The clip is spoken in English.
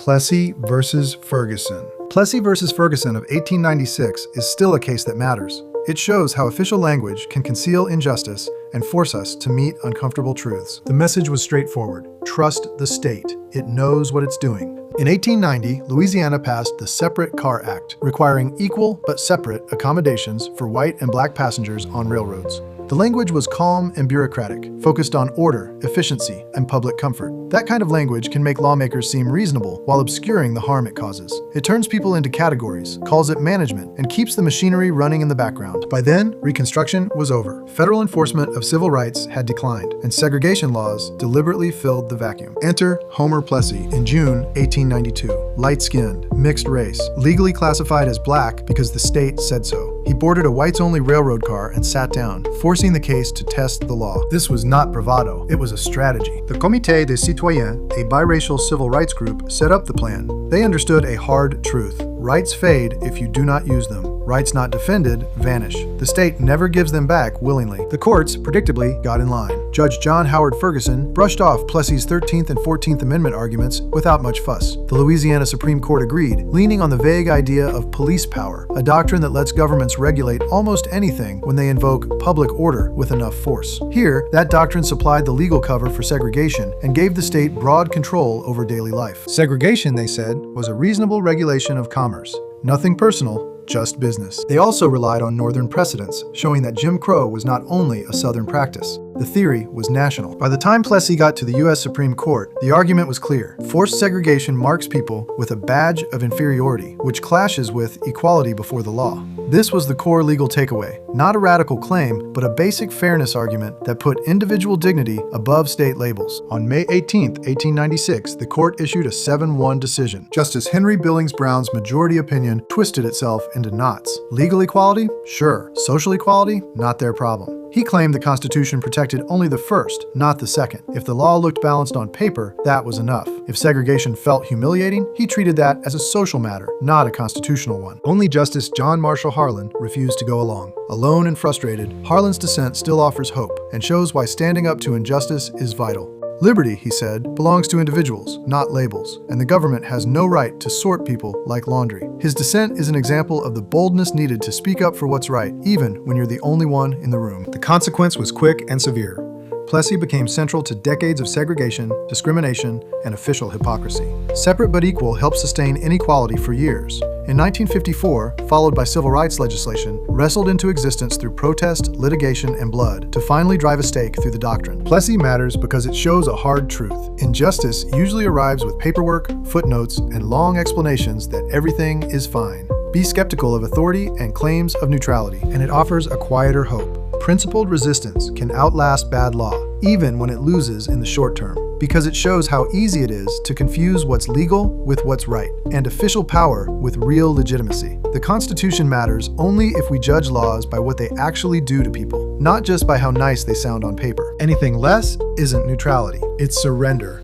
Plessy versus Ferguson. Plessy versus Ferguson of 1896 is still a case that matters. It shows how official language can conceal injustice and force us to meet uncomfortable truths. The message was straightforward. Trust the state. It knows what it's doing. In 1890, Louisiana passed the Separate Car Act, requiring equal but separate accommodations for white and black passengers on railroads. The language was calm and bureaucratic, focused on order, efficiency, and public comfort. That kind of language can make lawmakers seem reasonable while obscuring the harm it causes. It turns people into categories, calls it management, and keeps the machinery running in the background. By then, Reconstruction was over. Federal enforcement of civil rights had declined, and segregation laws deliberately filled the vacuum. Enter Homer Plessy in June 1892. Light-skinned, mixed race, legally classified as black because the state said so. He boarded a whites-only railroad car and sat down, forcing the case to test the law. This was not bravado, it was a strategy. The Comité des Citoyens, a biracial civil rights group, set up the plan. They understood a hard truth. Rights fade if you do not use them. Rights not defended vanish. The state never gives them back willingly. The courts, predictably, got in line. Judge John Howard Ferguson brushed off Plessy's 13th and 14th Amendment arguments without much fuss. The Louisiana Supreme Court agreed, leaning on the vague idea of police power, a doctrine that lets governments regulate almost anything when they invoke public order with enough force. Here, that doctrine supplied the legal cover for segregation and gave the state broad control over daily life. Segregation, they said, was a reasonable regulation of commerce. Nothing personal, just business. They also relied on Northern precedents, showing that Jim Crow was not only a Southern practice. The theory was national. By the time Plessy got to the U.S. Supreme Court, the argument was clear. Forced segregation marks people with a badge of inferiority, which clashes with equality before the law. This was the core legal takeaway. Not a radical claim, but a basic fairness argument that put individual dignity above state labels. On May 18, 1896, the court issued a 7-1 decision. Justice Henry Billings Brown's majority opinion twisted itself into knots. Legal equality? Sure. Social equality? Not their problem. He claimed the Constitution protected only the first, not the second. If the law looked balanced on paper, that was enough. If segregation felt humiliating, he treated that as a social matter, not a constitutional one. Only Justice John Marshall Harlan refused to go along. Alone and frustrated, Harlan's dissent still offers hope and shows why standing up to injustice is vital. Liberty, he said, belongs to individuals, not labels, and the government has no right to sort people like laundry. His dissent is an example of the boldness needed to speak up for what's right, even when you're the only one in the room. The consequence was quick and severe. Plessy became central to decades of segregation, discrimination, and official hypocrisy. Separate but equal helped sustain inequality for years. In 1954, followed by civil rights legislation, wrestled into existence through protest, litigation, and blood to finally drive a stake through the doctrine. Plessy matters because it shows a hard truth. Injustice usually arrives with paperwork, footnotes, and long explanations that everything is fine. Be skeptical of authority and claims of neutrality, and it offers a quieter hope. Principled resistance can outlast bad law, even when it loses in the short term, because it shows how easy it is to confuse what's legal with what's right, and official power with real legitimacy. The Constitution matters only if we judge laws by what they actually do to people, not just by how nice they sound on paper. Anything less isn't neutrality, it's surrender.